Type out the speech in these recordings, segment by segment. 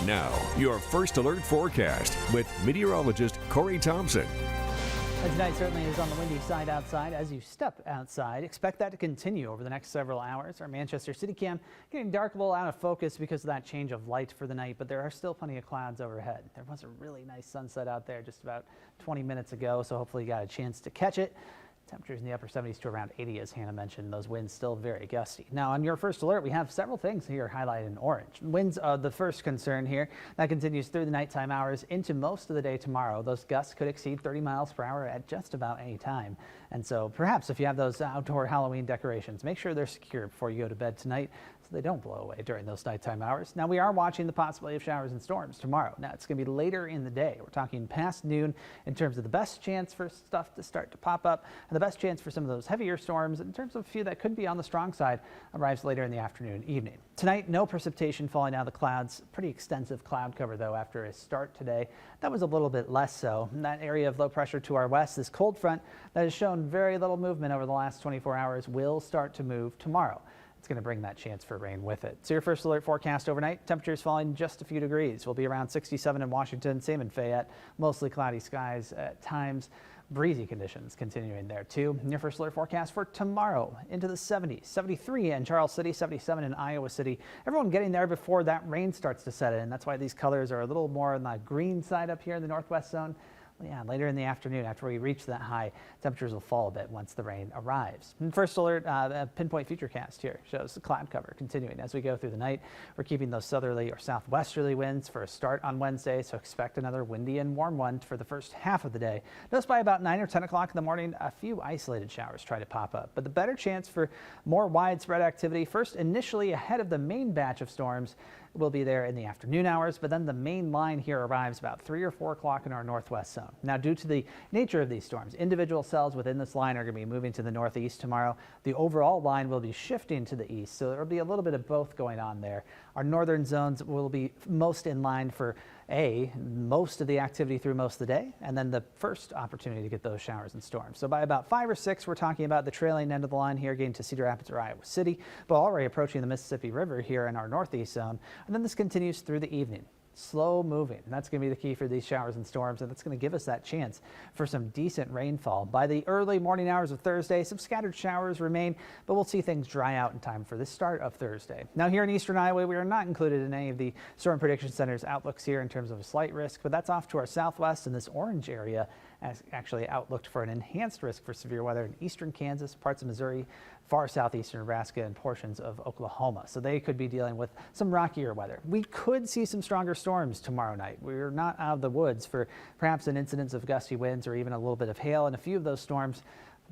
Now, your first alert forecast with meteorologist Corey Thompson. Tonight certainly is on the windy side outside. As you step outside, expect that to continue over the next several hours. Our Manchester City cam getting dark, a little out of focus because of that change of light for the night, but there are still plenty of clouds overhead. There was a really nice sunset out there just about 20 minutes ago, so hopefully you got a chance to catch it. Temperatures in the upper 70s to around 80, as Hannah mentioned. Those winds still very gusty. Now, on your first alert, we have several things here highlighted in orange. Winds are the first concern here. That continues through the nighttime hours into most of the day tomorrow. Those gusts could exceed 30 miles per hour at just about any time. And so perhaps if you have those outdoor Halloween decorations, make sure they're secure before you go to bed tonight so they don't blow away during those nighttime hours. Now, we are watching the possibility of showers and storms tomorrow. Now, it's going to be later in the day. We're talking past noon in terms of the best chance for stuff to start to pop up, and the best chance for some of those heavier storms in terms of a few that could be on the strong side arrives later in the afternoon, evening. Tonight, no precipitation falling out of the clouds. Pretty extensive cloud cover, though, after a start today. That was a little bit less so. In that area of low pressure to our west, this cold front that has shown very little movement over the last 24 hours will start to move tomorrow. It's going to bring that chance for rain with it. So your first alert forecast overnight, temperatures falling just a few degrees. We'll be around 67 in Washington, same in Fayette. Mostly cloudy skies at times. Breezy conditions continuing there too. And your first alert forecast for tomorrow into the 70s, 73 in Charles City, 77 in Iowa City. Everyone getting there before that rain starts to set in. That's why these colors are a little more on the green side up here in the northwest zone. Yeah, later in the afternoon, after we reach that high, temperatures will fall a bit once the rain arrives. And first alert, pinpoint futurecast here shows the cloud cover continuing as we go through the night. We're keeping those southerly or southwesterly winds for a start on Wednesday, so expect another windy and warm one for the first half of the day. Notice by about 9 or 10 o'clock in the morning, a few isolated showers try to pop up, but the better chance for more widespread activity first initially ahead of the main batch of storms will be there in the afternoon hours, but then the main line here arrives about 3 or 4 o'clock in our northwest zone. Now, due to the nature of these storms, individual cells within this line are going to be moving to the northeast tomorrow. The overall line will be shifting to the east, so there will be a little bit of both going on there. Our northern zones will be most in line for most of the activity through most of the day, and then the first opportunity to get those showers and storms. So by about 5 or 6, we're talking about the trailing end of the line here, getting to Cedar Rapids or Iowa City, but already approaching the Mississippi River here in our northeast zone. And then this continues through the evening. Slow moving. That's going to be the key for these showers and storms, and that's going to give us that chance for some decent rainfall. By the early morning hours of Thursday, some scattered showers remain, but we'll see things dry out in time for the start of Thursday. Now, here in eastern Iowa, we are not included in any of the Storm Prediction Center's outlooks here in terms of a slight risk, but that's off to our southwest in this orange area, as actually outlooked for an enhanced risk for severe weather in eastern Kansas, parts of Missouri, far southeastern Nebraska, and portions of Oklahoma. So they could be dealing with some rockier weather. We could see some stronger storms tomorrow night. We're not out of the woods for perhaps an incidence of gusty winds or even a little bit of hail in a few of those storms.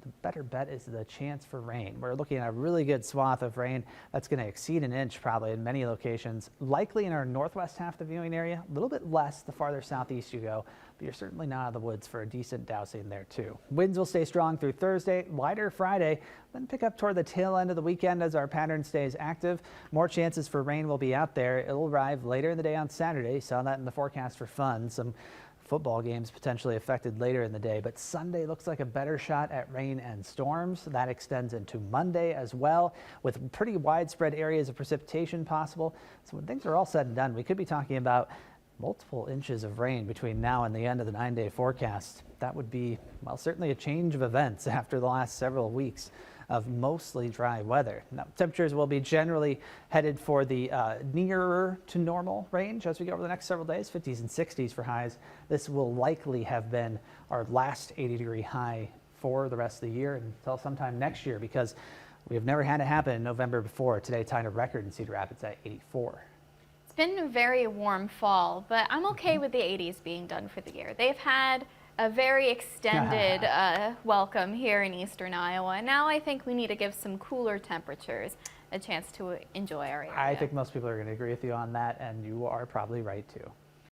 The better bet is the chance for rain. We're looking at a really good swath of rain that's going to exceed an inch probably in many locations, likely in our northwest half of the viewing area, a little bit less the farther southeast you go, but you're certainly not out of the woods for a decent dousing there too. Winds will stay strong through Thursday, lighter Friday, then pick up toward the tail end of the weekend as our pattern stays active. More chances for rain will be out there. It'll arrive later in the day on Saturday. Saw that in the forecast for fun. Some football games potentially affected later in the day, but Sunday looks like a better shot at rain and storms. That extends into Monday as well, with pretty widespread areas of precipitation possible. So when things are all said and done, we could be talking about multiple inches of rain between now and the end of the 9-day forecast. That would be, well, certainly a change of events after the last several weeks of mostly dry weather. Now, temperatures will be generally headed for the nearer to normal range as we go over the next several days, 50s and 60s for highs. This will likely have been our last 80-degree high for the rest of the year until sometime next year, because we have never had it happen in November before. Today tied a record in Cedar Rapids at 84. It's been a very warm fall, but I'm okay with the 80s being done for the year. They've had a very extended welcome here in eastern Iowa. And now I think we need to give some cooler temperatures a chance to enjoy our area. I think most people are going to agree with you on that, and you are probably right too.